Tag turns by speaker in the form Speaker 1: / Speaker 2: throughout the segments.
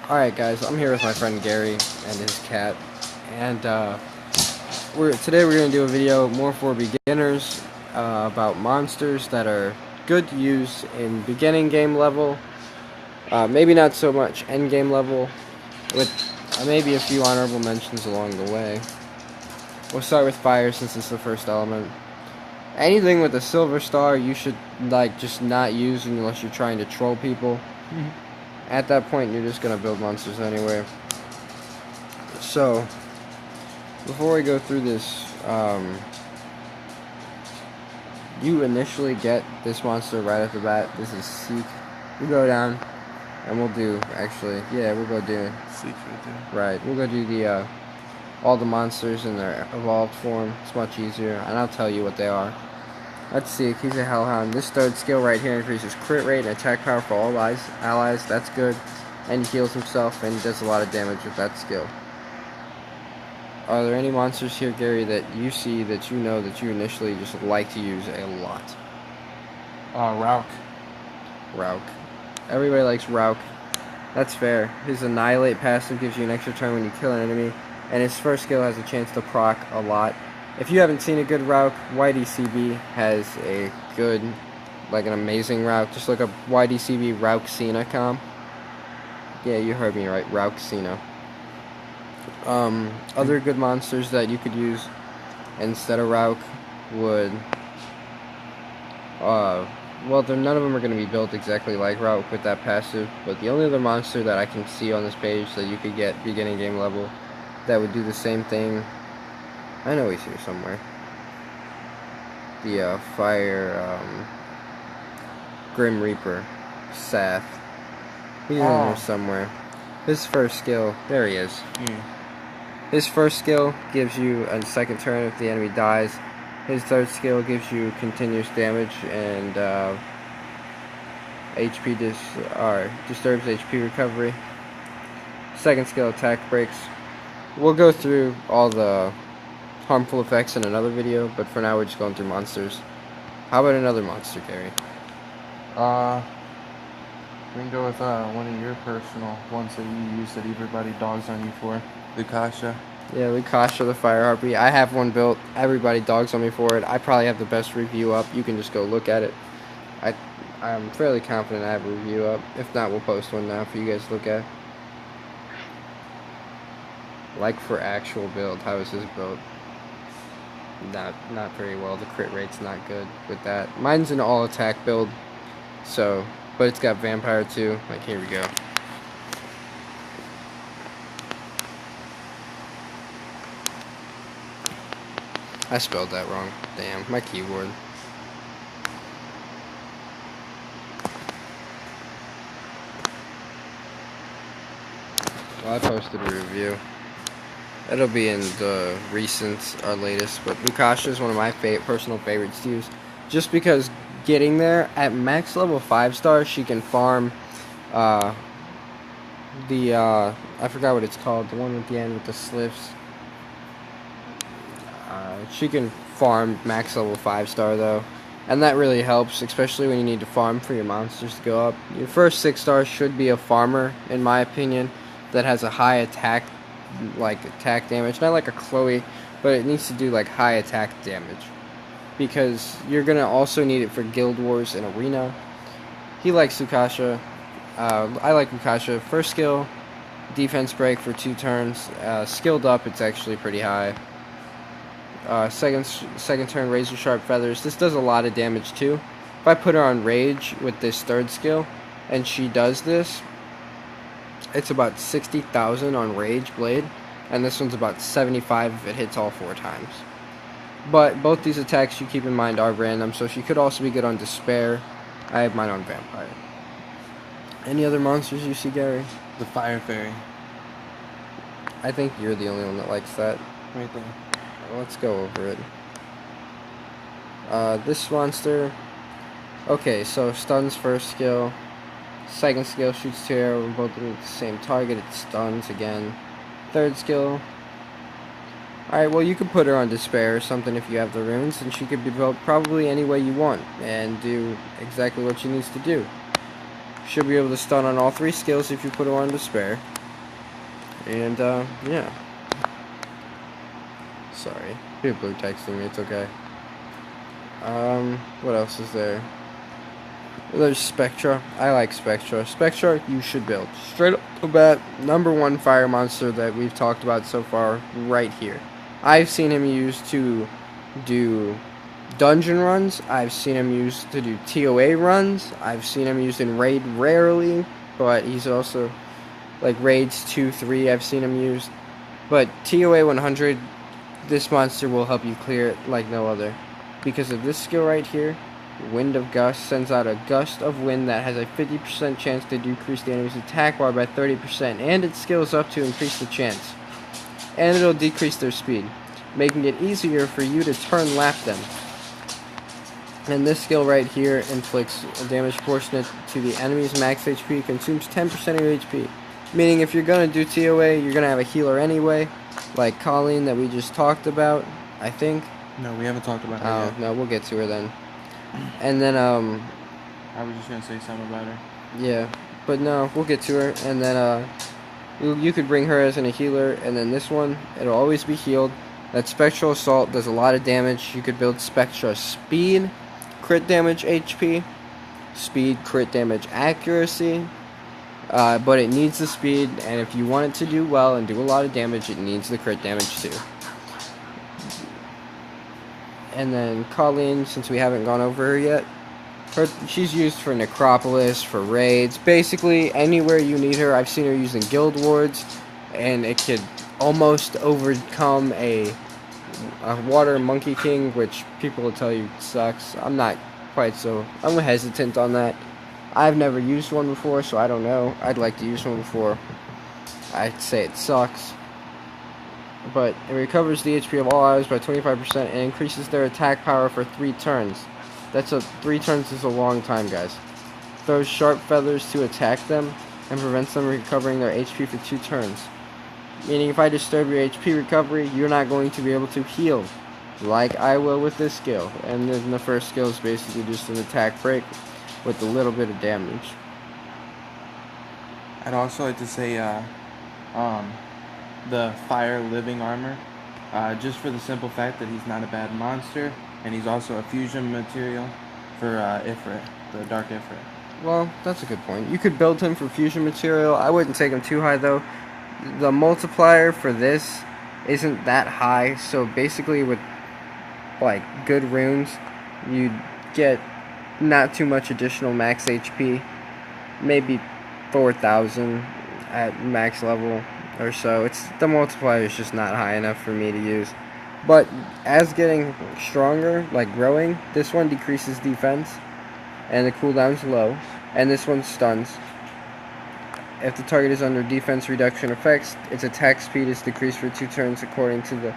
Speaker 1: Alright guys, I'm here with my friend Gary and his cat, and today we're going to do a video more for beginners about monsters that are good to use in beginning game level, maybe not so much end game level, with maybe a few honorable mentions along the way. We'll start with fire since it's the first element. Anything with a silver star you should just not use unless you're trying to troll people. At that point, you're just going to build monsters anyway. So, before we go through this, you initially get this monster right off the bat. This is Seek. We'll go down, and we'll do, we'll go do
Speaker 2: Seek right there.
Speaker 1: Right, we'll go do the, all the monsters in their evolved form. It's much easier, and I'll tell you what they are. Let's see, he's a Hellhound. This third skill right here increases crit rate and attack power for all allies. That's good. And he heals himself, and he does a lot of damage with that skill. Are there any monsters here, Gary, that you see that you know that you initially just like to use a lot?
Speaker 2: Rauk.
Speaker 1: Rauk. Everybody likes Rauk. That's fair. His Annihilate passive gives you an extra turn when you kill an enemy, and his first skill has a chance to proc a lot. If you haven't seen a good Rauk, YDCB has a good, an amazing Rauk. Just look up YDCB Rauk Cena comp. Yeah, you heard me right, Rauk Cena. Other good monsters that you could use instead of Rauk would, well, none of them are going to be built exactly like Rauk with that passive, but the only other monster that I can see on this page that you could get beginning game level that would do the same thing, I know he's here somewhere. The fire Grim Reaper, Sath. He's in there somewhere. His first skill, there he is. His first skill gives you a second turn if the enemy dies. His third skill gives you continuous damage and HP disturbs HP recovery. Second skill, attack breaks. We'll go through all the harmful effects in another video, but for now we're just going through monsters. How about another monster, Gary?
Speaker 2: We can go with one of your personal ones that you use that everybody dogs on you for. Lukasha.
Speaker 1: Yeah, Lukasha the Fire Harpy. I have one built. Everybody dogs on me for it. I probably have the best review up. You can just go look at it. I'm fairly confident I have a review up. If not, we'll post one now for you guys to look at. Like for actual build, how is his build? Not very well. The crit rate's not good with that. Mine's an all attack build, so, but it's got vampire too. Here we go. I spelled that wrong. Damn, my keyboard. Well, I posted a review. It'll be in the recent, our latest, but Lukasha is one of my personal favorites to use, just because getting there at max level 5 stars, she can farm I forgot what it's called, the one at the end with the slips. She can farm max level 5 star though, and that really helps, especially when you need to farm for your monsters to go up. Your first 6 stars should be a farmer, in my opinion, that has a high attack damage, not like a Chloe, but it needs to do high attack damage, because you're gonna also need it for Guild Wars and Arena. He likes Lukasha. I like Lukasha. First skill, defense break for 2 turns. Skilled up, it's actually pretty high. Second turn, razor sharp feathers. This does a lot of damage too. If I put her on rage with this third skill, and she does this, it's about 60,000 on Rage Blade, and this one's about 75 if it hits all 4 times. But both these attacks, you keep in mind, are random, so she could also be good on Despair. I have mine on Vampire. Any other monsters you see, Gary?
Speaker 2: The Fire Fairy.
Speaker 1: I think you're the only one that likes that.
Speaker 2: Right there.
Speaker 1: Well, let's go over it. This monster... Okay, so stuns first skill. Second skill shoots 2 arrows when both at the same target. It stuns again. Third skill. Alright, well, you could put her on Despair or something if you have the runes, and she could be built probably any way you want and do exactly what she needs to do. Should be able to stun on all 3 skills if you put him on despair. And, yeah. Sorry. People are texting me, it's okay. What else is there? There's Spectra. I like Spectra. Spectra, you should build. Straight up the bat, #1 fire monster that we've talked about so far, right here. I've seen him used to do dungeon runs. I've seen him used to do TOA runs. I've seen him used in raid rarely, but he's also, like, raids 2, 3, I've seen him used. But TOA 100, this monster will help you clear it like no other. Because of this skill right here, Wind of Gust sends out a gust of wind that has a 50% chance to decrease the enemy's attack bar by 30%, and it scales up to increase the chance. And it'll decrease their speed, making it easier for you to turn lap them. And this skill right here inflicts a damage proportionate to the enemy's max HP, consumes 10% of your HP. Meaning if you're going to do TOA, you're going to have a healer anyway, like Colleen that we just talked about, I think.
Speaker 2: No, we haven't talked about her yet.
Speaker 1: No, we'll get to her then. And then,
Speaker 2: I was just going to say something about her.
Speaker 1: Yeah, but no, we'll get to her. And then, you could bring her as a healer, and then this one, it'll always be healed. That Spectral Assault does a lot of damage. You could build Spectra Speed, crit damage HP, speed, crit damage accuracy, but it needs the speed, and if you want it to do well and do a lot of damage, it needs the crit damage too. And then Colleen, since we haven't gone over her yet, she's used for Necropolis, for raids, basically anywhere you need her. I've seen her using Guild Wards, and it could almost overcome a Water Monkey King, which people will tell you sucks. I'm not quite so, I'm hesitant on that. I've never used one before, so I don't know. I'd like to use one before. I'd say it sucks. But it recovers the HP of all allies by 25% and increases their attack power for 3 turns. 3 turns is a long time, guys. Throws sharp feathers to attack them and prevents them recovering their HP for 2 turns. Meaning if I disturb your HP recovery, you're not going to be able to heal, like I will with this skill. And then the first skill is basically just an attack break with a little bit of damage.
Speaker 2: I'd also like to say, the Fire Living Armor, just for the simple fact that he's not a bad monster, and he's also a fusion material for Ifrit, the Dark Ifrit.
Speaker 1: Well, that's a good point. You could build him for fusion material. I wouldn't take him too high though. The multiplier for this isn't that high, so basically with like good runes, you'd get not too much additional max HP, maybe 4,000 at max level or so. The multiplier is just not high enough for me to use. But as getting stronger, like growing, this one decreases defense and the cooldown's low, and this one stuns. If the target is under defense reduction effects, its attack speed is decreased for 2 turns according to the,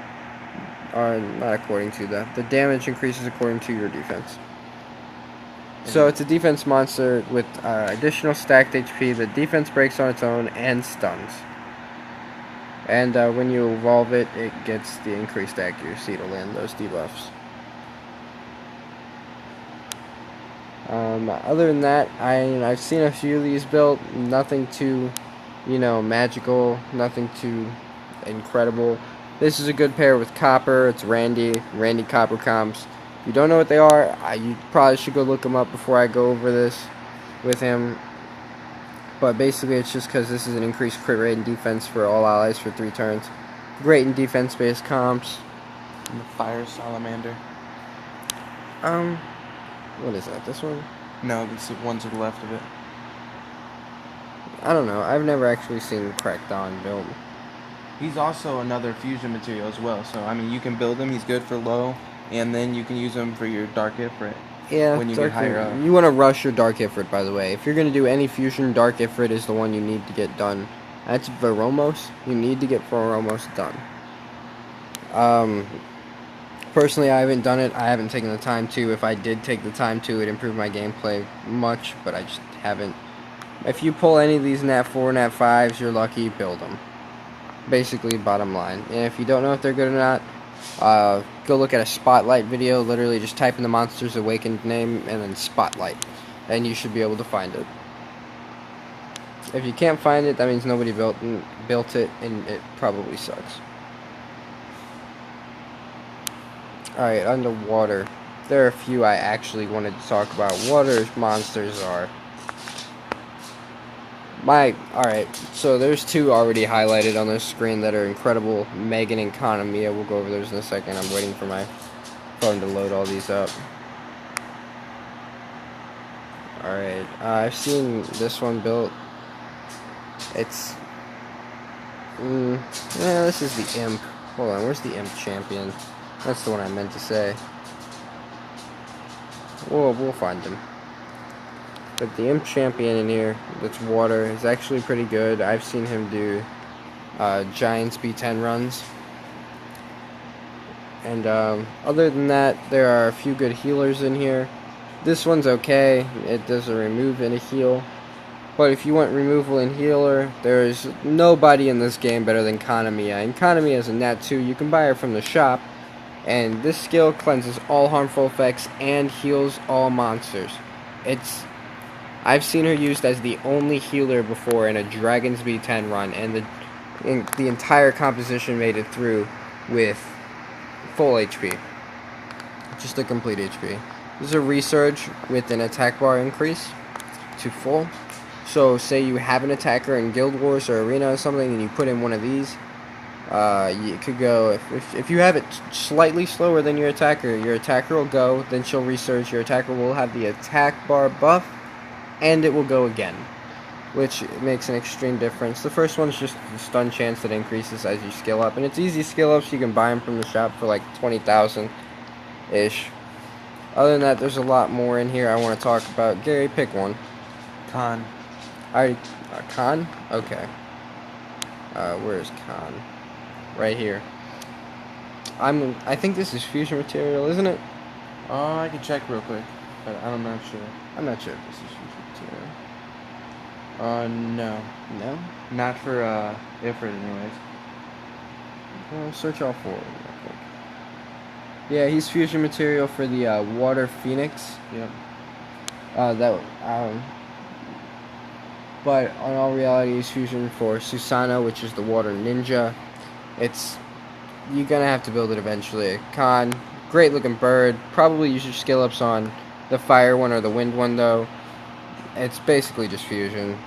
Speaker 1: or not according to the damage increases according to your defense. So it's a defense monster with additional stacked HP. The defense breaks on its own and stuns. And when you evolve it, it gets the increased accuracy to land those debuffs. Other than that, I've seen a few of these built. Nothing too, magical. Nothing too incredible. This is a good pair with Copper. It's Randy Copper comps. If you don't know what they are, you probably should go look them up before I go over this with him. But basically, it's just because this is an increased crit rate and defense for all allies for 3 turns. Great in defense-based comps.
Speaker 2: And the Fire Salamander.
Speaker 1: What is that? This one?
Speaker 2: No, this is one to the left of it.
Speaker 1: I don't know. I've never actually seen Crackdown built.
Speaker 2: He's also another fusion material as well. So, I mean, you can build him. He's good for low. And then you can use him for your Dark Ifrit.
Speaker 1: Yeah,
Speaker 2: when you get higher up.
Speaker 1: You want to rush your Dark Ifrit, by the way. If you're going to do any fusion, Dark Ifrit is the one you need to get done. That's Veromos. You need to get Veromos done. Personally, I haven't done it. I haven't taken the time to. If I did take the time to, it'd improve my gameplay much, but I just haven't. If you pull any of these Nat 4, Nat 5s, you're lucky, build them. Basically, bottom line. And if you don't know if they're good or not, go look at a Spotlight video. Literally just type in the Monsters Awakened name and then Spotlight, and you should be able to find it. If you can't find it, that means nobody built it, and it probably sucks. Alright, underwater. There are a few I actually wanted to talk about. Water monsters are... Alright, so there's two already highlighted on the screen that are incredible. Megan and Kanamiya. We'll go over those in a second. I'm waiting for my phone to load all these up. Alright, I've seen this one built. It's... yeah, this is the Imp. Hold on, where's the Imp champion? That's the one I meant to say. We'll find him. But the Imp champion in here, that's water, is actually pretty good. I've seen him do giant speed 10 runs. And other than that, there are a few good healers in here. This one's okay. It doesn't remove and a heal. But if you want removal and healer, there's nobody in this game better than Kanamiya. And Kanamiya is a Nat 2. You can buy her from the shop. And this skill cleanses all harmful effects and heals all monsters. I've seen her used as the only healer before in a Dragon's Speed 10 run, and the entire composition made it through with full HP. Just a complete HP. This is a resurge with an attack bar increase to full. So say you have an attacker in Guild Wars or Arena or something, and you put in one of these, you could go, if you have it slightly slower than your attacker will go, then she'll resurge, your attacker will have the attack bar buff, and it will go again, which makes an extreme difference. The first one's just the stun chance that increases as you skill up, and it's easy skill up, so you can buy them from the shop for like 20,000-ish. Other than that, there's a lot more in here I want to talk about. Gary, pick one.
Speaker 2: Khan.
Speaker 1: Khan? Okay. Where's Khan? Right here. I think this is fusion material, isn't it?
Speaker 2: I can check real quick, but I'm not sure.
Speaker 1: I'm not sure if this is fusion material.
Speaker 2: No.
Speaker 1: No?
Speaker 2: Not for, Ifrit anyways.
Speaker 1: Well, search all four real quick. Yeah, he's fusion material for the, Water Phoenix.
Speaker 2: Yep.
Speaker 1: But on all reality, he's fusion for Susanoo, which is the Water Ninja. You're gonna have to build it eventually. Khan, great looking bird. Probably use your skill ups on the fire one or the wind one though. It's basically just fusion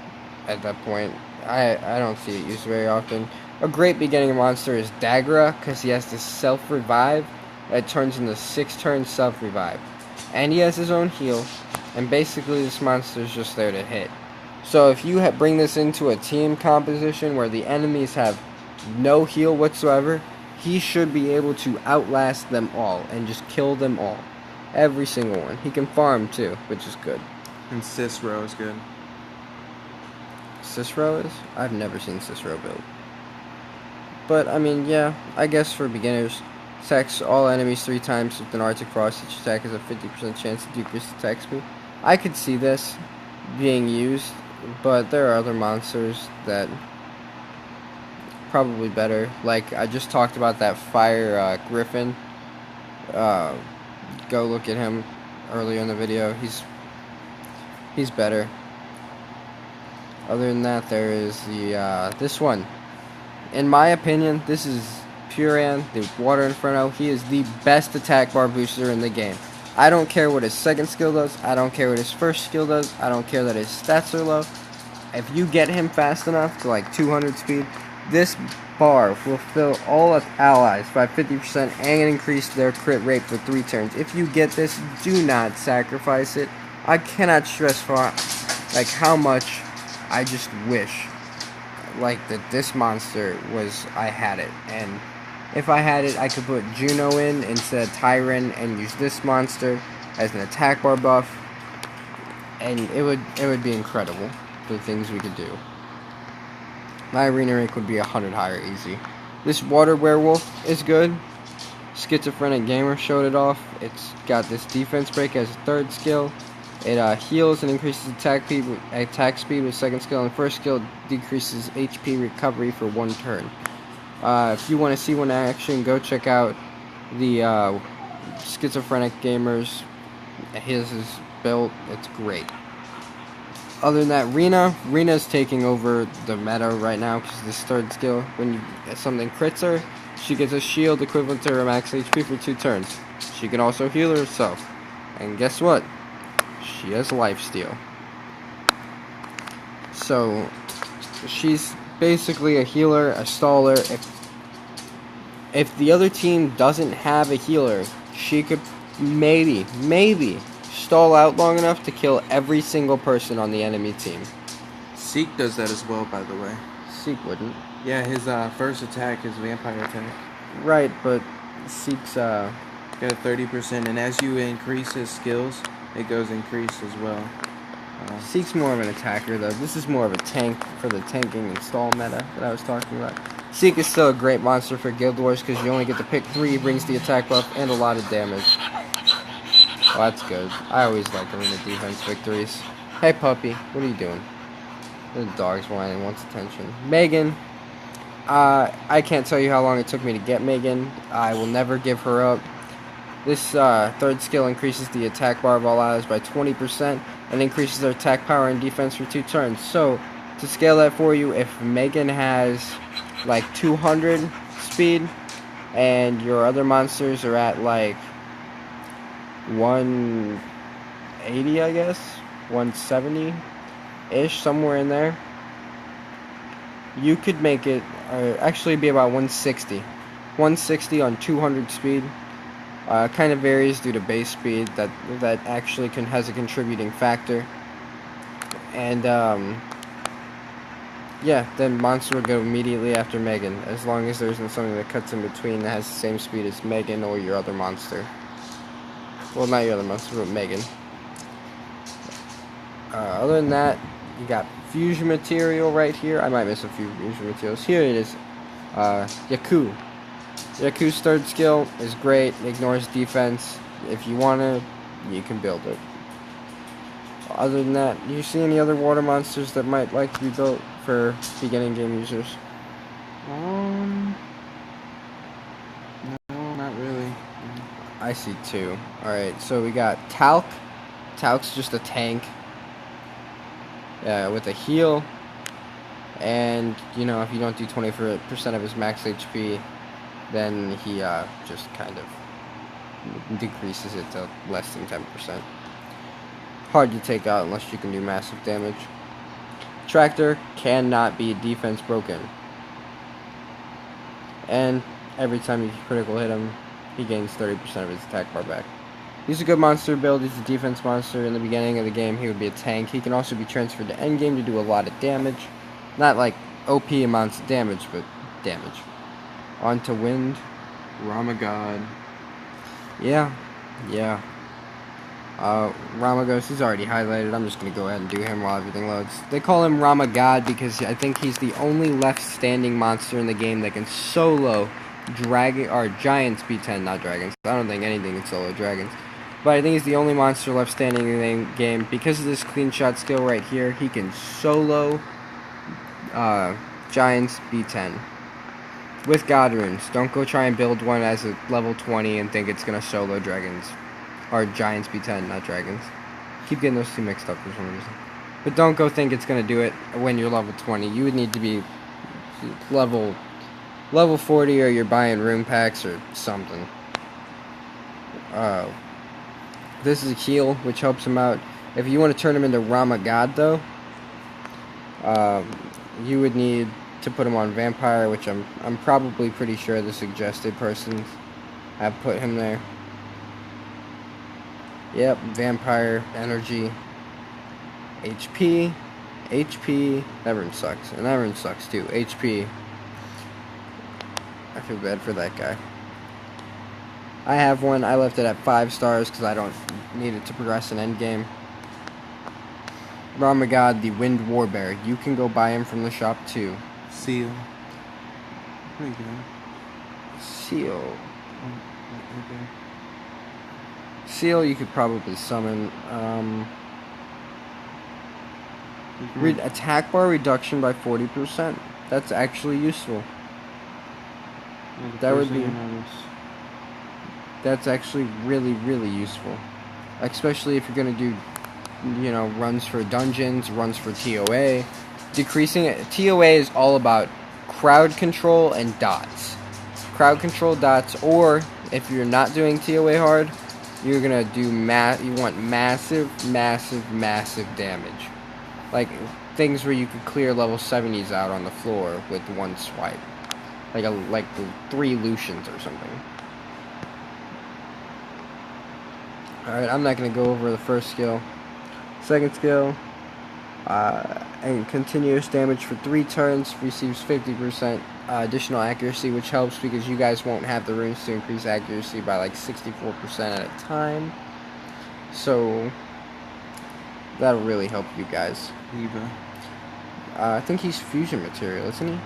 Speaker 1: at that point. I don't see it used very often. A great beginning monster is Dagra, because he has this self-revive that turns into 6-turn self-revive. And he has his own heal, and basically this monster is just there to hit. So if you bring this into a team composition where the enemies have no heal whatsoever, he should be able to outlast them all and just kill them all. Every single one. He can farm too, which is good.
Speaker 2: And Cicero is good.
Speaker 1: Cicero is? I've never seen Cicero build. But, I mean, yeah, I guess for beginners, attacks all enemies 3 times with an Arctic Frost. Each attack has a 50% chance to decrease attack speed. I could see this being used, but there are other monsters that probably better. Like, I just talked about that fire griffin. Go look at him earlier in the video. He's better. Other than that, there is the this one. In my opinion, this is Puran, the Water Inferno. He is the best attack bar booster in the game. I don't care what his second skill does. I don't care what his first skill does. I don't care that his stats are low. If you get him fast enough to like 200 speed, this bar will fill all allies by 50% and increase their crit rate for 3 turns. If you get this, do not sacrifice it. I cannot stress for like how much I just wish like that this monster I had it, and if I had it, I could put Juno in instead of Tyron and use this monster as an attack bar buff, and it would be incredible, the things we could do. My arena rank would be 100 higher easy. This water werewolf is good. Schizophrenic Gamer showed it off. It's got this defense break as a 3rd skill. It heals and increases attack speed with 2nd skill, and 1st skill decreases HP recovery for 1 turn. If you want to see one in action, go check out the Schizophrenic Gamer's. His is built. It's great. Other than that, Rena's taking over the meta right now because this third skill. When you something crits her, she gets a shield equivalent to her max HP for 2 turns. She can also heal herself. And guess what? She has lifesteal. So, she's basically a healer, a staller. If the other team doesn't have a healer, she could maybe stall out long enough to kill every single person on the enemy team.
Speaker 2: Seek does that as well, by the way.
Speaker 1: Seek wouldn't.
Speaker 2: Yeah, his first attack is vampire attack.
Speaker 1: Right, but Seek's
Speaker 2: got 30%, and as you increase his skills, it goes increased as well.
Speaker 1: Seek's more of an attacker, though. This is more of a tank for the tanking and stall meta that I was talking about. Seek is still a great monster for Guild Wars because you only get to pick 3, brings the attack buff, and a lot of damage. Oh, that's good. I always like arena defense victories. Hey, puppy. What are you doing? The dog's whining, wants attention. Megan. I can't tell you how long it took me to get Megan. I will never give her up. This third skill increases the attack bar of all allies by 20% and increases their attack power and defense for 2 turns. So, to scale that for you, if Megan has like 200 speed and your other monsters are at like 180, I guess, 170-ish, somewhere in there, you could make it actually be about 160. 160 on 200 speed. Kind of varies due to base speed. That actually has a contributing factor. And yeah, then monster will go immediately after Megan, as long as there isn't something that cuts in between that has the same speed as Megan or your other monster. Well, not your other monster, but Megan. Other than that, you got fusion material right here. I might miss a few fusion materials. Here it is. Yaku. Yaku's third skill is great. Ignores defense. If you wanna, you can build it. Other than that, do you see any other water monsters that might like to be built for beginning game users?
Speaker 2: No, not really.
Speaker 1: I see 2. Alright, so we got Talc. Talc's just a tank. With a heal. And, you know, if you don't do 20% of his max HP, then he just kind of decreases it to less than 10%. Hard to take out unless you can do massive damage. Tractor cannot be defense broken. And every time you critical hit him, he gains 30% of his attack bar back. He's a good monster build. He's a defense monster. In the beginning of the game, he would be a tank. He can also be transferred to endgame to do a lot of damage. Not like OP amounts of damage, but damage. On to Wind.
Speaker 2: Ramagod.
Speaker 1: Yeah. Ramagos, he's already highlighted. I'm just going to go ahead and do him while everything loads. They call him Ramagod because I think he's the only left standing monster in the game that can solo giants B10, not dragons. I don't think anything can solo dragons. But I think he's the only monster left standing in the game. Because of this clean shot skill right here, he can solo giants B10. With God runes. Don't go try and build one as a level 20 and think it's going to solo dragons. Or giants B10, not dragons. Keep getting those 2 mixed up for some reason. But don't go think it's going to do it when you're level 20. You would need to be level 40 or you're buying rune packs or something. This is a heal, which helps him out. If you want to turn him into Ramagod, though, you would need to put him on Vampire, which I'm probably pretty sure the suggested persons have put him there. Yep, Vampire, Energy, HP, that rune sucks, and that rune sucks too, HP. I feel bad for that guy. I have one, I left it at 5 stars because I don't need it to progress in endgame. Ramagod, the Wind Warbear. You can go buy him from the shop too.
Speaker 2: Seal. What are you doing?
Speaker 1: Seal.
Speaker 2: Okay.
Speaker 1: Seal you could probably summon. Attack bar reduction by 40%. That's actually useful.
Speaker 2: Yeah,
Speaker 1: That would be... That's actually really, really useful. Especially if you're going to do you know, runs for dungeons, runs for TOA. Decreasing it. TOA is all about crowd control and dots. Crowd control dots, or if you're not doing TOA hard, you're gonna do you want massive damage. Like things where you could clear level 70s out on the floor with one swipe. Like the 3 Lucians or something. Alright, I'm not gonna go over the first skill. Second skill, and continuous damage for 3 turns, receives 50% additional accuracy, which helps because you guys won't have the runes to increase accuracy by like 64% at a time. So that'll really help you guys.
Speaker 2: Eva.
Speaker 1: I think he's fusion material, isn't he?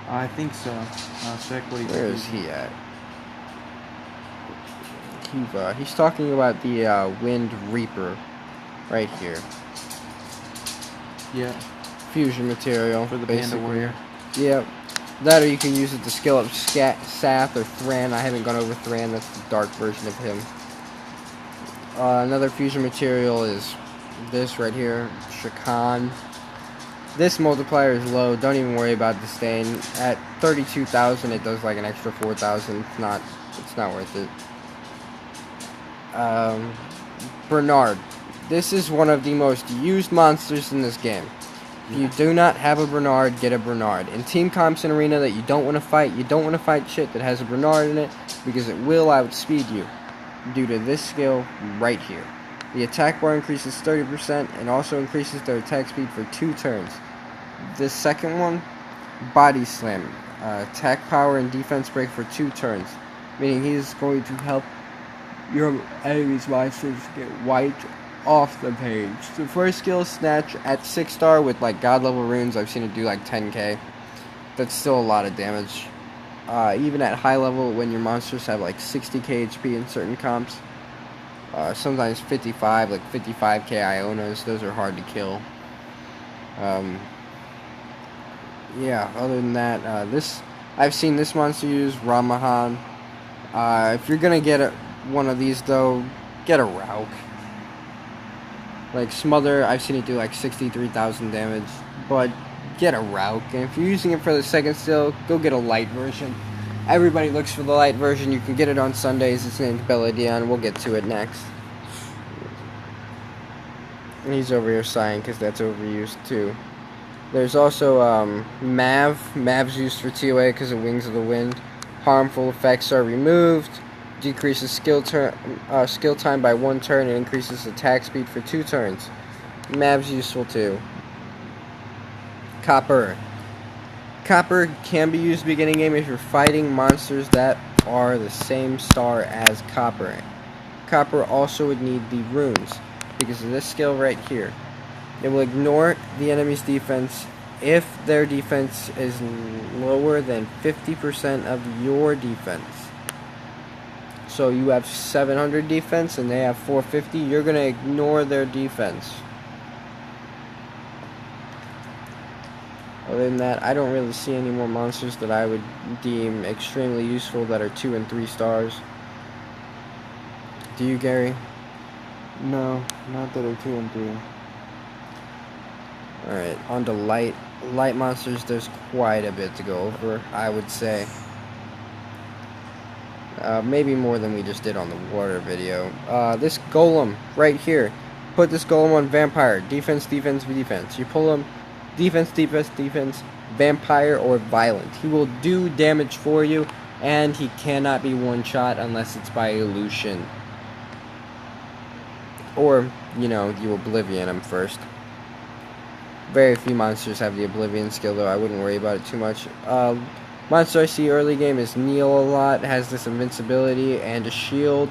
Speaker 2: I think so. I'll check what he's
Speaker 1: Where is he at? Kiva. He's talking about the Wind Reaper right here.
Speaker 2: Yeah.
Speaker 1: Fusion material
Speaker 2: For the
Speaker 1: basically.
Speaker 2: Panda Warrior.
Speaker 1: Yep. That, or you can use it to skill up Sath or Thran. I haven't gone over Thran. That's the dark version of him. Another fusion material is this right here, Shakan. This multiplier is low. Don't even worry about disdain. At 32,000, it does like an extra 4,000. It's not worth it. Bernard. This is one of the most used monsters in this game. If you do not have a Bernard, get a Bernard. In Team Comps and Arena that you don't want to fight shit that has a Bernard in it, because it will outspeed you due to this skill right here. The attack bar increases 30% and also increases their attack speed for 2 turns. The second one, Body Slam. Attack power and defense break for 2 turns, meaning he's going to help your enemy's monsters get wiped off the page. The first skill, Snatch, at 6-star with like god level runes. I've seen it do like 10k. That's still a lot of damage. Even at high level, when your monsters have like 60k HP in certain comps, sometimes 55, like 55k Ionas, those are hard to kill. Yeah, other than that, I've seen this monster use Ramahan. If you're gonna get one of these though, get a Rauk. Like Smother, I've seen it do like 63,000 damage, but get a Rauk. And if you're using it for the second skill, go get a light version. Everybody looks for the light version. You can get it on Sundays. It's named Belladon. We'll get to it next. And he's over here sighing because that's overused too. There's also Mav. Mav's used for TOA because of Wings of the Wind. Harmful effects are removed. Decreases skill time by 1 turn and increases attack speed for 2 turns. Mav's useful too. Copper. Copper can be used beginning game if you're fighting monsters that are the same star as Copper. Copper also would need the runes because of this skill right here. It will ignore the enemy's defense if their defense is lower than 50% of your defense. So you have 700 defense and they have 450, you're going to ignore their defense. Other than that, I don't really see any more monsters that I would deem extremely useful that are 2 and 3 stars. Do you, Gary?
Speaker 2: No, not that are 2 and 3.
Speaker 1: Alright, on to light. Light monsters, there's quite a bit to go over, I would say. Maybe more than we just did on the water video. This golem right here. Put this golem on vampire. Defense, defense, defense. You pull him. Defense, defense, defense. Vampire or violent. He will do damage for you, and he cannot be one-shot unless it's by illusion. Or, you know, you oblivion him first. Very few monsters have the oblivion skill, though. I wouldn't worry about it too much. Monster I see early game is Neil a lot. It has this invincibility and a shield.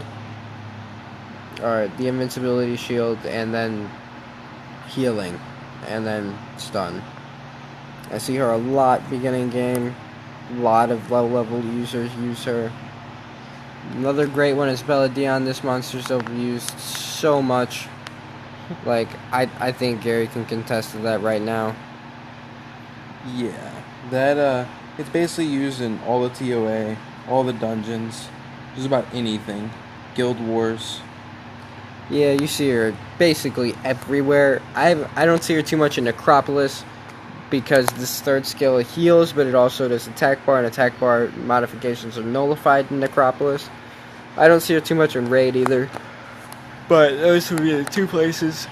Speaker 1: Alright, the invincibility shield, and then healing, and then stun. I see her a lot beginning game. A lot of low level users use her. Another great one is Belladon. This monster's overused so much. Like, I think Gary can contest to that right now.
Speaker 2: Yeah, that it's basically used in all the TOA, all the dungeons, just about anything. Guild Wars.
Speaker 1: Yeah, you see her basically everywhere. I don't see her too much in Necropolis because this third skill heals, but it also does attack bar, and attack bar modifications are nullified in Necropolis. I don't see her too much in Raid either, but those would be the two places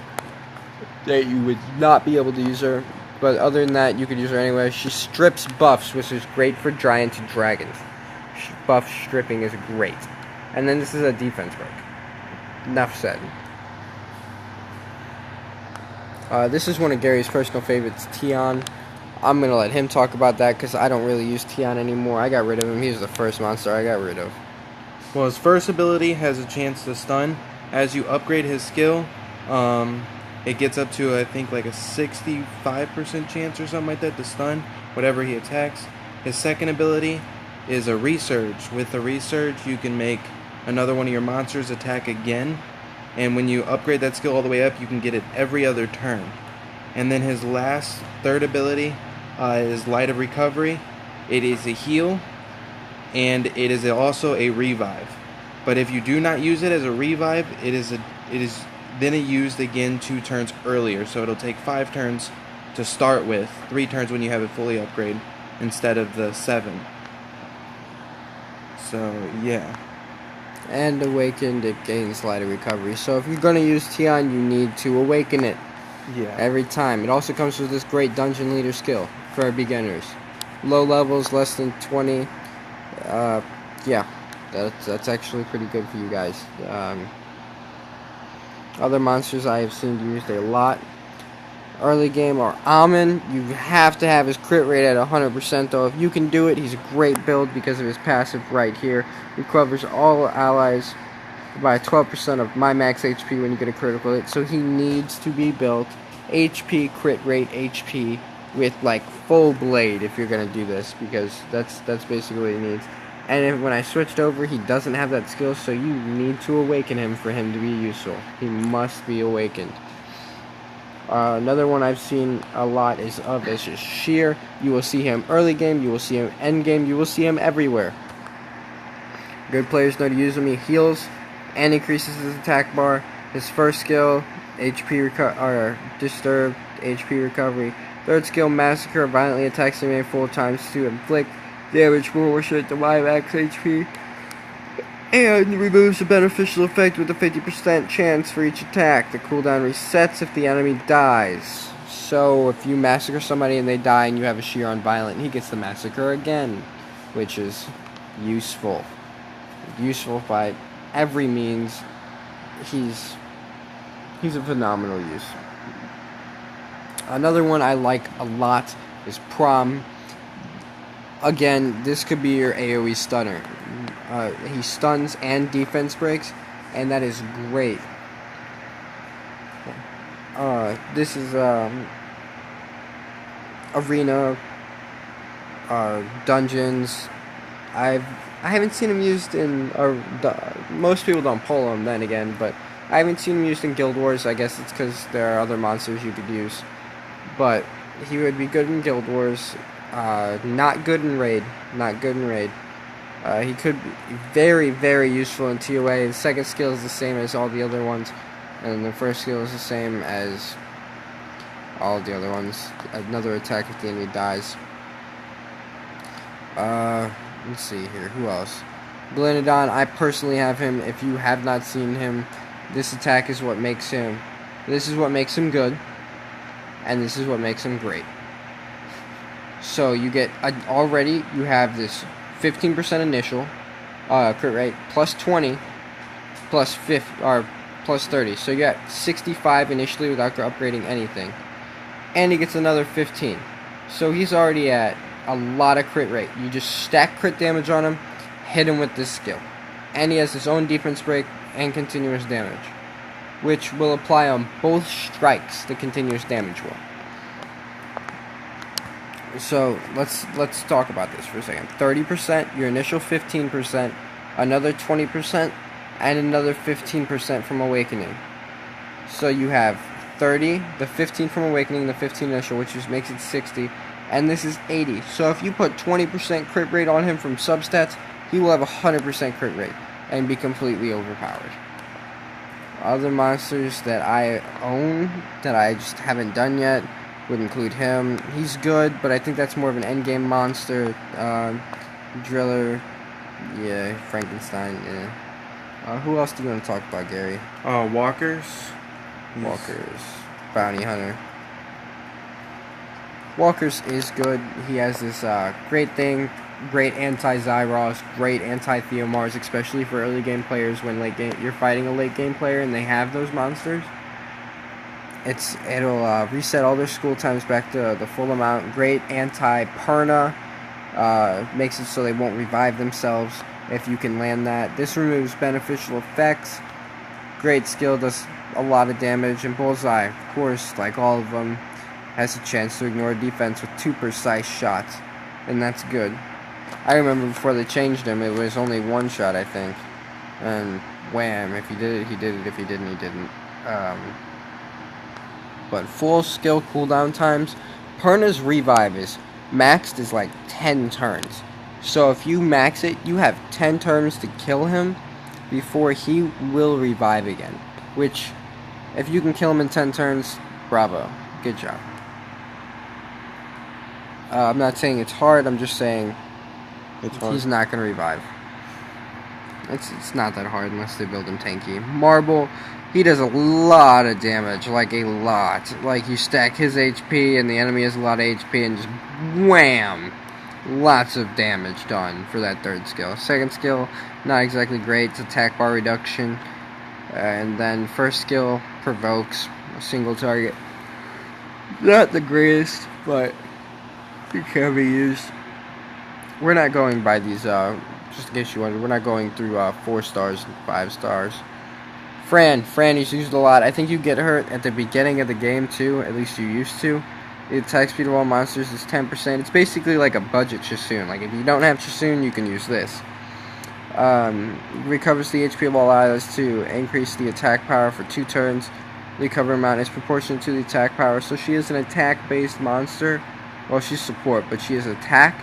Speaker 1: that you would not be able to use her. But other than that, you could use her anywhere. She strips buffs, which is great for Giant and Dragons. Buff stripping is great. And then this is a defense break. Enough said. This is one of Gary's personal favorites, Tion. I'm going to let him talk about that because I don't really use Tion anymore. I got rid of him. He was the first monster I got rid of.
Speaker 2: Well, his first ability has a chance to stun. As you upgrade his skill, it gets up to, I think, like a 65% chance or something like that to stun whatever he attacks. His second ability is a resurge. With a resurge, you can make another one of your monsters attack again. And when you upgrade that skill all the way up, you can get it every other turn. And then his last, third ability is Light of Recovery. It is a heal, and it is also a revive. But if you do not use it as a revive, it is then used again 2 turns earlier. So it'll take 5 turns to start with, 3 turns when you have it fully upgraded instead of the 7. So yeah.
Speaker 1: And awakened, it gains Light of Recovery. So if you're going to use Tion, you need to awaken it.
Speaker 2: Yeah.
Speaker 1: Every time. It also comes with this great Dungeon Leader skill for beginners. Low levels, less than 20. Yeah, that's actually pretty good for you guys. Other monsters I have seen used a lot. Early game are Amun. You have to have his crit rate at 100% though. If you can do it, he's a great build because of his passive right here. Recovers all allies by 12% of my max HP when you get a critical hit. So he needs to be built HP, crit rate, HP with like full blade if you're gonna do this, because that's basically what he needs. And when I switched over, he doesn't have that skill, so you need to awaken him for him to be useful. He must be awakened. Another one I've seen a lot is Sheer. You will see him early game, you will see him end game, you will see him everywhere. Good players know to use him. He heals and increases his attack bar. His first skill, Disturbed HP recovery. Third skill, Massacre, violently attacks the enemy 4 times to inflict damage proportionate to my max HP. And removes the beneficial effect with a 50% chance for each attack. The cooldown resets if the enemy dies. So if you massacre somebody and they die and you have a Sheer on violent, he gets the massacre again, which is useful. Useful by every means. He's a phenomenal use. Another one I like a lot is Prom. Again, this could be your AoE stunner. He stuns and defense breaks, and that is great. This is arena, dungeons. I haven't seen him used in. Most people don't pull him then again, but I haven't seen him used in Guild Wars. I guess it's because there are other monsters you could use, but he would be good in Guild Wars. Not good in Raid. Not good in Raid. He could be very, very useful in TOA. His second skill is the same as all the other ones, and the first skill is the same as all the other ones. Another attack if the enemy dies. Let's see here. Who else? Glenodon. I personally have him. If you have not seen him, this attack is what makes him. This is what makes him good, and this is what makes him great. So you get already. You have this 15% initial crit rate, plus 20, plus 30. So you got 65 initially without upgrading anything, and he gets another 15. So he's already at a lot of crit rate. You just stack crit damage on him, hit him with this skill, and he has his own defense break and continuous damage, which will apply on both strikes. The continuous damage will. So let's talk about this for a second. 30%, your initial 15%, another 20%, and another 15% from awakening. So you have 30, the 15 from awakening, the 15 initial, which just makes it 60, and this is 80. So if you put 20% crit rate on him from substats, he will have 100% crit rate and be completely overpowered. Other monsters that I own that I just haven't done yet would include him. He's good, but I think that's more of an endgame monster. Driller, yeah, Frankenstein, yeah. Who else do you want to talk about, Gary?
Speaker 2: Walkers.
Speaker 1: Walkers. Bounty Hunter. Walkers is good. He has this great thing, great anti-Zyros, great anti-Theomars, especially for early game players when you're fighting a late game player and they have those monsters. It'll reset all their school times back to the full amount. Great anti-Perna. Makes it so they won't revive themselves if you can land that. This removes beneficial effects. Great skill, does a lot of damage. And Bullseye, of course, like all of them, has a chance to ignore defense with 2 precise shots. And that's good. I remember before they changed him, it was only 1 shot, I think. And wham, if he did it, he did it. If he didn't, he didn't. But full skill cooldown times, Perna's revive is maxed is like 10 turns. So if you max it, you have 10 turns to kill him before he will revive again. Which, if you can kill him in 10 turns, bravo. Good job. I'm not saying it's hard, I'm just saying he's not going to revive. It's not that hard unless they build him tanky. Marble, he does a lot of damage, like a lot. Like you stack his HP and the enemy has a lot of HP and just wham! Lots of damage done for that 3rd skill. 2nd skill, not exactly great. It's attack bar reduction. And then 1st skill provokes a single target. Not the greatest, but it can be used. We're not going by these, just in case you wonder, we're not going through 4 stars and 5 stars. Fran is used a lot. I think you get hurt at the beginning of the game too, at least you used to. The attack speed of all monsters is 10%. It's basically like a budget Chasun. Like if you don't have Chasun, you can use this. Recovers the HP of all allies to increase the attack power for 2 turns. The recovery amount is proportional to the attack power. So she is an attack-based monster. Well, she's support, but she is attack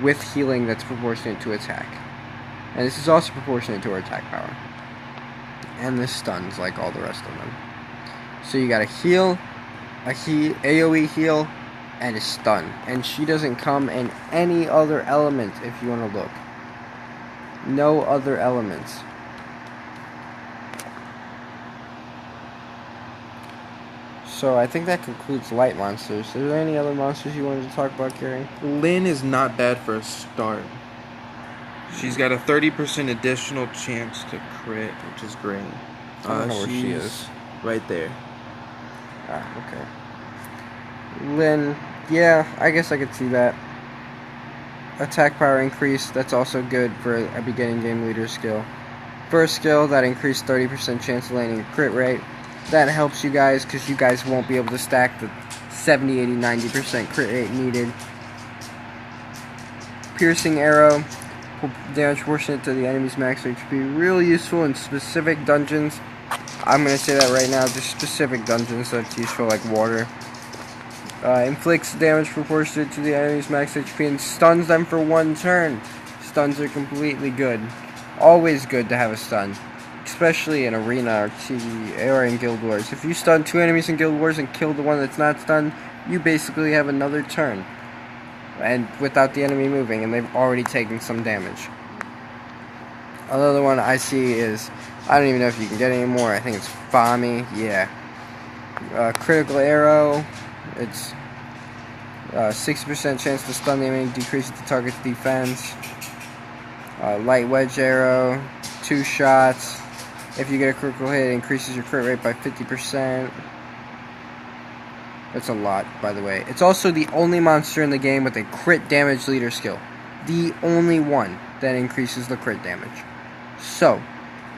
Speaker 1: with healing that's proportionate to attack. And this is also proportionate to her attack power. And this stuns like all the rest of them. So you got a heal, AoE heal, and a stun. And she doesn't come in any other element if you want to look. No other elements. So I think that concludes light monsters. Is there any other monsters you wanted to talk about, Gary?
Speaker 2: Lynn is not bad for a start. She's got a 30% additional chance to crit, which is great.
Speaker 1: I don't know where she is.
Speaker 2: Right there.
Speaker 1: Ah, okay. Lynn, yeah, I guess I could see that. Attack power increase, that's also good for a beginning game leader skill. First skill, that increased 30% chance of landing a crit rate. That helps you guys, because you guys won't be able to stack the 70, 80, 90% crit rate needed. Piercing arrow, damage proportionate to the enemy's max HP. Really useful in specific dungeons. I'm going to say that right now, just specific dungeons that's useful, like water. Inflicts damage proportionate to the enemy's max HP and stuns them for 1 turn. Stuns are completely good. Always good to have a stun. Especially in Arena or TV or in Guild Wars. If you stun 2 enemies in Guild Wars and kill the one that's not stunned, you basically have another turn. And without the enemy moving, and they've already taken some damage. Another one I see is, I don't even know if you can get any more. I think it's Fami, yeah. Critical arrow, it's 60% chance to stun the enemy, decreases the target's defense. Light wedge arrow, 2 shots. If you get a critical hit, it increases your crit rate by 50%. That's a lot, by the way. It's also the only monster in the game with a crit damage leader skill. The only one that increases the crit damage. So,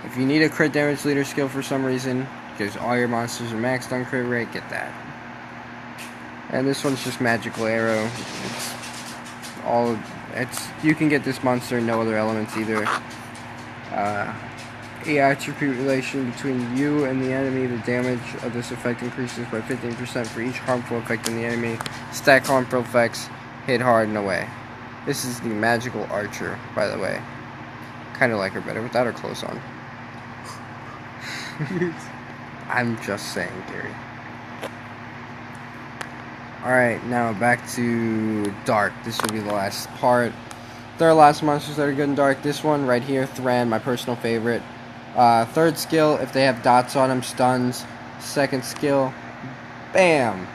Speaker 1: if you need a crit damage leader skill for some reason, because all your monsters are maxed on crit rate, get that. And this one's just magical arrow. You can get this monster in no other elements either. A attribute relation between you and the enemy. The damage of this effect increases by 15% for each harmful effect on the enemy. Stack harmful effects, hit hard and away. This is the magical archer, by the way. Kind of like her better without her clothes on. I'm just saying, Gary. Alright, now back to Dark. This will be the last part. Third last monsters that are good in Dark. This one right here, Thran, my personal favorite. Third skill, if they have dots on them, stuns. Second skill, bam!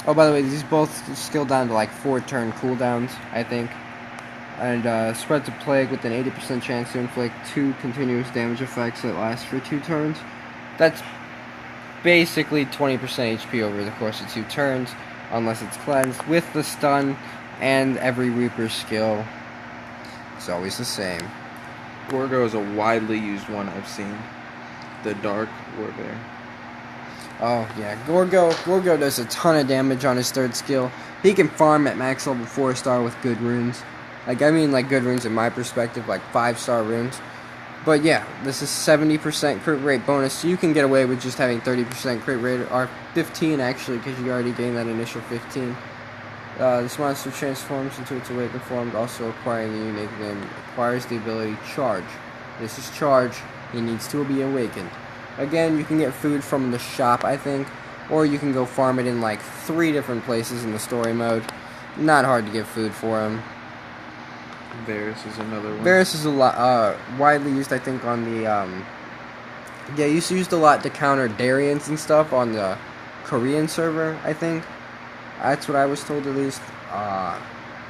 Speaker 1: Oh, by the way, these both skill down to like 4 turn cooldowns, I think. And spreads a plague with an 80% chance to inflict 2 continuous damage effects that last for 2 turns. That's basically 20% HP over the course of 2 turns, unless it's cleansed, with the stun and every Reaper skill. It's always the same.
Speaker 2: Gorgo is a widely used one I've seen. The Dark Warbear.
Speaker 1: Oh, yeah. Gorgo does a ton of damage on his third skill. He can farm at max level 4-star with good runes. Like, I mean, like, good runes in my perspective, like 5-star runes. But yeah, this is 70% crit rate bonus, so you can get away with just having 30% crit rate, or 15 actually, because you already gained that initial 15. This monster transforms into its awakened form, also acquiring a unique name. Acquires the ability Charge. This is Charge. He needs to be awakened. Again, you can get food from the shop, I think, or you can go farm it in like 3 different places in the story mode. Not hard to get food for him.
Speaker 2: Varus is another one.
Speaker 1: Varus is a lot widely used, I think, on the yeah, used a lot to counter Darians and stuff on the Korean server, I think. That's what I was told, at least.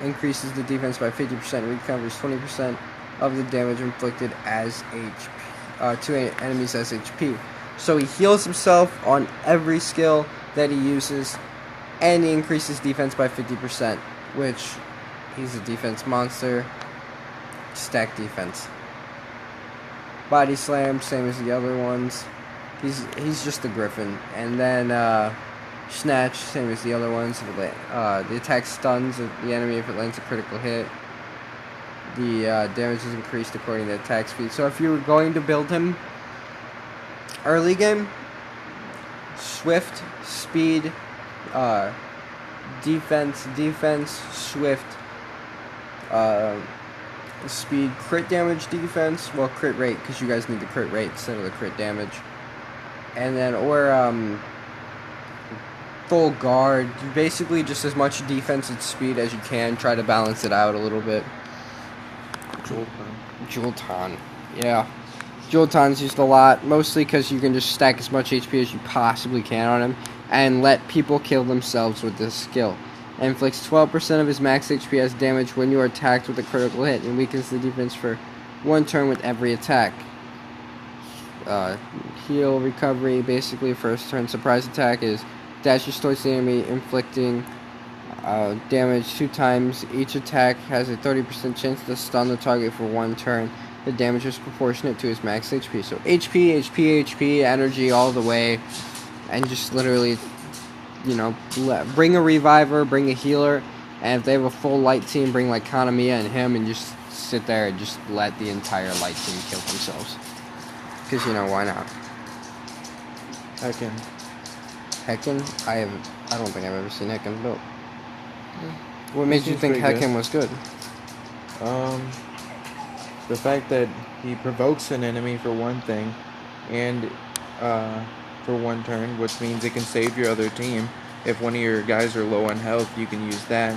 Speaker 1: Increases the defense by 50%, recovers 20% of the damage inflicted as HP to enemies as HP. So he heals himself on every skill that he uses, and he increases defense by 50%, which he's a defense monster. Stack defense. Body slam, same as the other ones. He's just a griffin. And then snatch, same as the other ones. The attack stuns the enemy if it lands a critical hit. The damage is increased according to attack speed. So if you were going to build him early game, swift, speed, defense, swift, speed, crit damage, defense, well, crit rate, because you guys need the crit rate instead of the crit damage, and then, or, full guard, basically just as much defense and speed as you can, try to balance it out a little bit. Jolton, yeah. Jolton's used a lot, mostly because you can just stack as much HP as you possibly can on him, and let people kill themselves with this skill. Inflicts 12% of his max HP as damage when you are attacked with a critical hit, and weakens the defense for 1 turn with every attack. Heal, recovery, basically first turn surprise attack is dashes towards the enemy, inflicting damage 2 times. Each attack has a 30% chance to stun the target for 1 turn. The damage is proportionate to his max HP. So HP, energy all the way, and just literally, you know, bring a reviver, bring a healer, and if they have a full light team, bring like Kanamiya and him, and just sit there and just let the entire light team kill themselves. Because, you know, why not? Hecken? I don't think I've ever seen Hecken built. What made you think Hecken was good?
Speaker 2: The fact that he provokes an enemy for one thing, and for 1 turn, which means it can save your other team. If one of your guys are low on health, you can use that,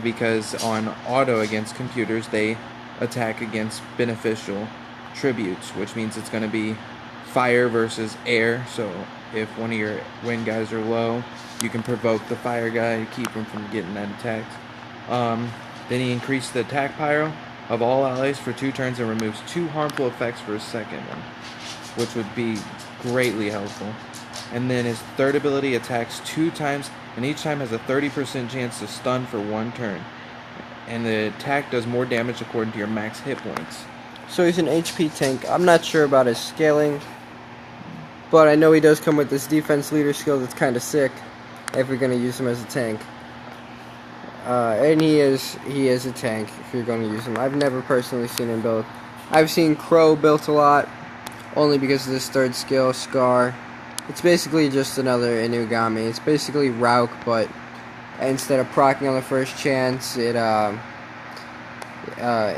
Speaker 2: because on auto against computers, they attack against beneficial tributes, which means it's going to be fire versus air. So if one of your wind guys are low, you can provoke the fire guy to keep him from getting that attacked. Then he increased the attack pyro of all allies for 2 turns and removes 2 harmful effects for his second one, which would be greatly helpful. And then his third ability attacks 2 times, and each time has a 30% chance to stun for 1 turn. And the attack does more damage according to your max hit points.
Speaker 1: So he's an HP tank. I'm not sure about his scaling, but I know he does come with this defense leader skill that's kind of sick if you're going to use him as a tank. And he is a tank if you're going to use him. I've never personally seen him built. I've seen Crow built a lot, only because of this third skill, Scar. It's basically just another Inugami. It's basically Rauk, but instead of proccing on the first chance, it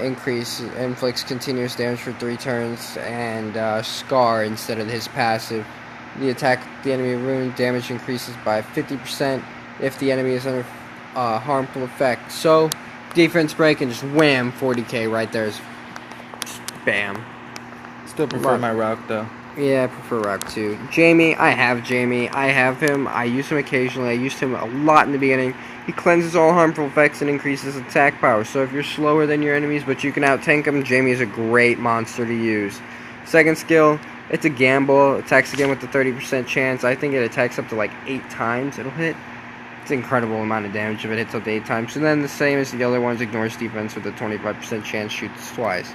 Speaker 1: increase inflicts continuous damage for 3 turns, and Scar instead of his passive. The attack the enemy wound damage increases by 50% if the enemy is under harmful effect. So, defense break and just wham, 40k right there is just bam.
Speaker 2: Still prefer my rock though.
Speaker 1: Yeah, I prefer rock too. Jamie, I have Jamie. I have him. I use him occasionally. I used him a lot in the beginning. He cleanses all harmful effects and increases attack power. So if you're slower than your enemies but you can out-tank them, Jamie is a great monster to use. Second skill, it's a gamble. Attacks again with the 30% chance. I think it attacks up to like 8 times it'll hit. It's an incredible amount of damage if it hits up to 8 times. And then the same as the other ones, ignores defense with a 25% chance, shoots twice.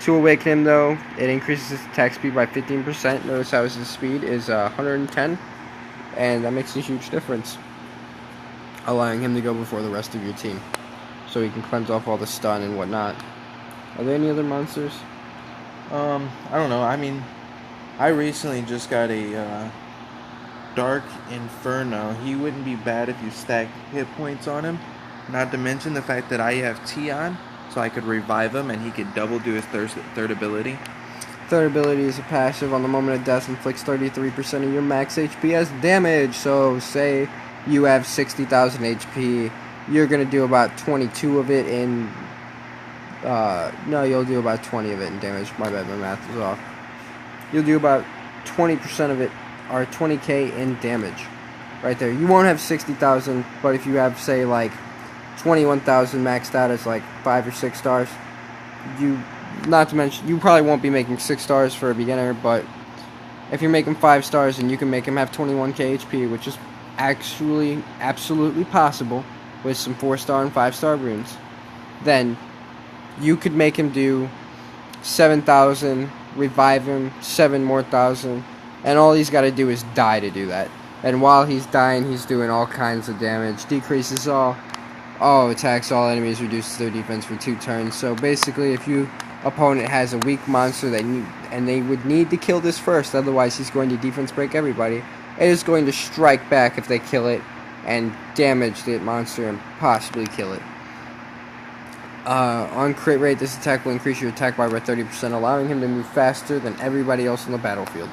Speaker 1: To awaken him though, it increases his attack speed by 15%. Notice how his speed is 110, and that makes a huge difference, allowing him to go before the rest of your team, so he can cleanse off all the stun and whatnot. Are there any other monsters?
Speaker 2: I don't know. I mean, I recently just got a Dark Inferno. He wouldn't be bad if you stack hit points on him. Not to mention the fact that I have Tion, so I could revive him and he could double do his third ability.
Speaker 1: Third ability is a passive. On the moment of death, inflicts 33% of your max HP as damage. So, say you have 60,000 HP, you're going to do about 22 of it in... no, you'll do about 20 of it in damage. My bad, my math is off. You'll do about 20% of it, or 20k in damage. Right there. You won't have 60,000, but if you have, say, like 21,000 maxed out as like 5 or 6 stars, not to mention, you probably won't be making 6 stars for a beginner, but if you're making 5 stars and you can make him have 21k HP, which is actually absolutely possible with some 4-star and 5-star runes, then you could make him do 7,000, revive him 7 more thousand, and all he's got to do is die to do that. And while he's dying, he's doing all kinds of damage. Decreases all attacks all enemies, reduces their defense for 2 turns. So basically, if your opponent has a weak monster and they would need to kill this first, otherwise he's going to defense break everybody, it is going to strike back if they kill it and damage the monster and possibly kill it. On crit rate, this attack will increase your attack bar by 30%, allowing him to move faster than everybody else on the battlefield.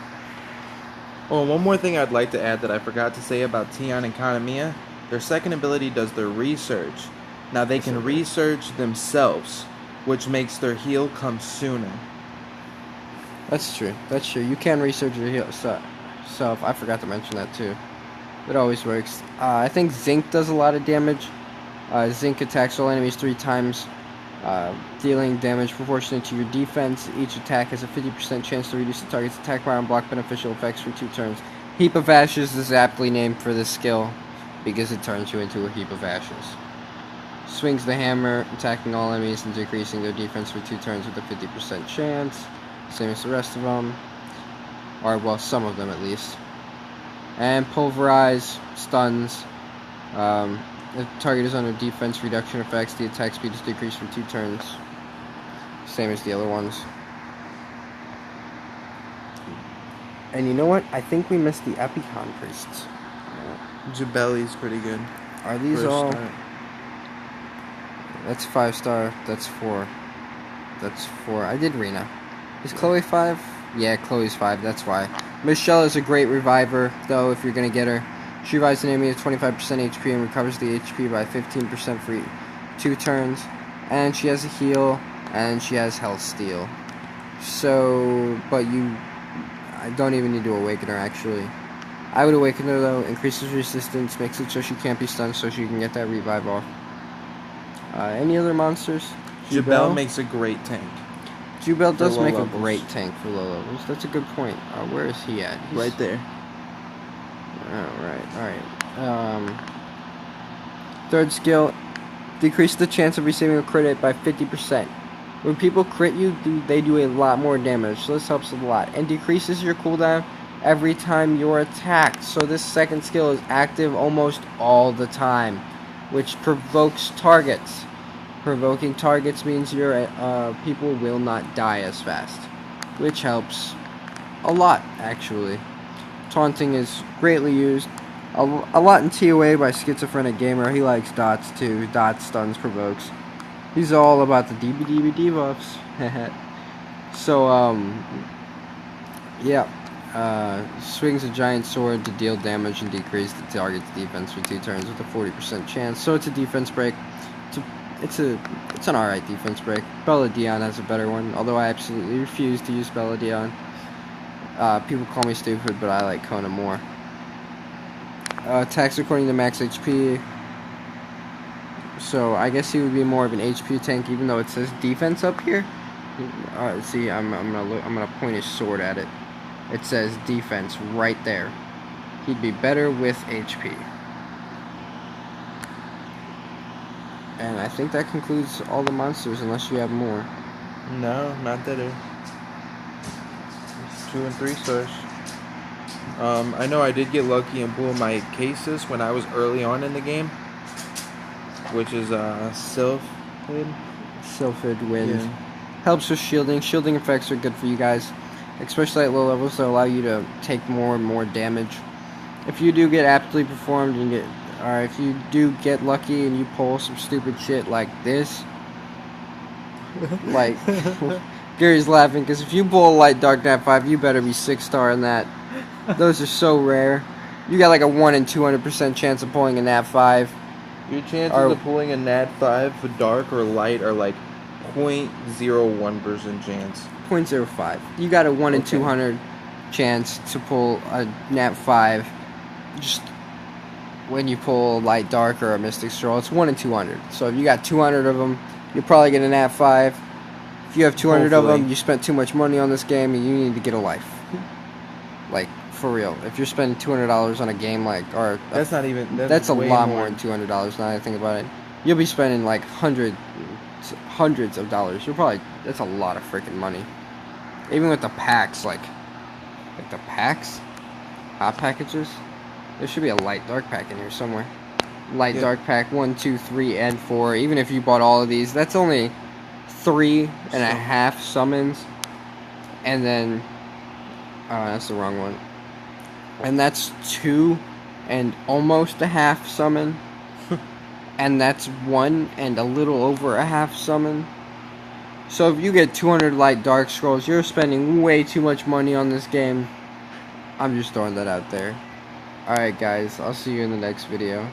Speaker 2: Oh, one more thing I'd like to add that I forgot to say about Tion and Kanamiya. Their second ability does their research. Now they can research themselves, which makes their heal come sooner.
Speaker 1: That's true. That's true. You can research your heal self. I forgot to mention that too. It always works. I think Zinc does a lot of damage. Zinc attacks all enemies 3 times, dealing damage proportionate to your defense. Each attack has a 50% chance to reduce the target's attack power and block beneficial effects for 2 turns. Heap of Ashes is aptly named for this skill, because it turns you into a heap of ashes. Swings the hammer, attacking all enemies and decreasing their defense for 2 turns with a 50% chance. Same as the rest of them. Or, well, some of them at least. And Pulverize, stuns. The target is under defense reduction effects. The attack speed is decreased for 2 turns. Same as the other ones. And you know what? I think we missed the Epicon Priests.
Speaker 2: Jabelli's pretty good.
Speaker 1: Are these all? That's 5-star. That's 4. That's 4. I did Rena. Is Chloe 5? Yeah, Chloe's 5. That's why. Michelle is a great reviver, though, if you're going to get her. She revives an enemy at 25% HP and recovers the HP by 15% for 2 turns. And she has a heal, and she has health steal. So, but I don't even need to awaken her, actually. I would awaken her, though. Increases resistance, makes it so she can't be stunned, so she can get that revive off. Any other monsters?
Speaker 2: Jubel makes a great tank.
Speaker 1: Jubel does make a great tank for low levels. That's a good point. Where is he at? He's
Speaker 2: right there.
Speaker 1: Alright. Third skill, decrease the chance of receiving a crit hit by 50%. When people crit you, they do a lot more damage, so this helps a lot. And decreases your cooldown every time you're attacked. So this second skill is active almost all the time, which provokes targets. Provoking targets means your people will not die as fast, which helps a lot, actually. Taunting is greatly used a lot in TOA by Schizophrenic Gamer. He likes dots too. Dots, stuns, provokes. He's all about the DB debuffs. So, yeah. Swings a giant sword to deal damage and decrease the target's defense for 2 turns with a 40% chance. So it's a defense break. It's an alright defense break. Belladon has a better one, although I absolutely refuse to use Belladon. People call me stupid, but I like Kona more. Attacks according to max HP. So I guess he would be more of an HP tank, even though it says defense up here. See, I'm gonna point his sword at it. It says defense right there. He'd be better with HP. And I think that concludes all the monsters, unless you have more.
Speaker 2: No, not that it. It's 2 and 3 stars. I know I did get lucky and pull my cases when I was early on in the game, which is Sylphid.
Speaker 1: Sylphid Wind.
Speaker 2: Yeah.
Speaker 1: Helps with shielding. Shielding effects are good for you guys, especially at low levels. They allow you to take more and more damage. If you do get aptly performed and if you do get lucky and you pull some stupid shit like this, like Gary's laughing because if you pull a light dark nat 5, you better be 6-star in that. Those are so rare. You got like a 1 in 200% chance of pulling a nat 5.
Speaker 2: Your chances of pulling a nat 5 for dark or light are like 0.01% chance.
Speaker 1: 0.05. You got a 1 in 200 chance to pull a nat 5 just when you pull light dark or a mystic scroll. It's 1 in 200. So if you got 200 of them, you'll probably get a nat 5. If you have 200 of them, you spent too much money on this game and you need to get a life. Like, for real. If you're spending $200 on a game
Speaker 2: that's not even.
Speaker 1: That's a lot more than $200 now that I think about it. You'll be spending like hundreds of dollars. That's a lot of freaking money. Even with the packs, like the packs, hot packages. There should be a light dark pack in here somewhere. Light dark pack 1, 2, 3, and 4. Even if you bought all of these, that's only 3.5 summons, and then that's the wrong one. And that's 2 and almost a half summon. And that's 1 and a little over a half summon. So if you get 200 light dark scrolls, you're spending way too much money on this game. I'm just throwing that out there. Alright guys, I'll see you in the next video.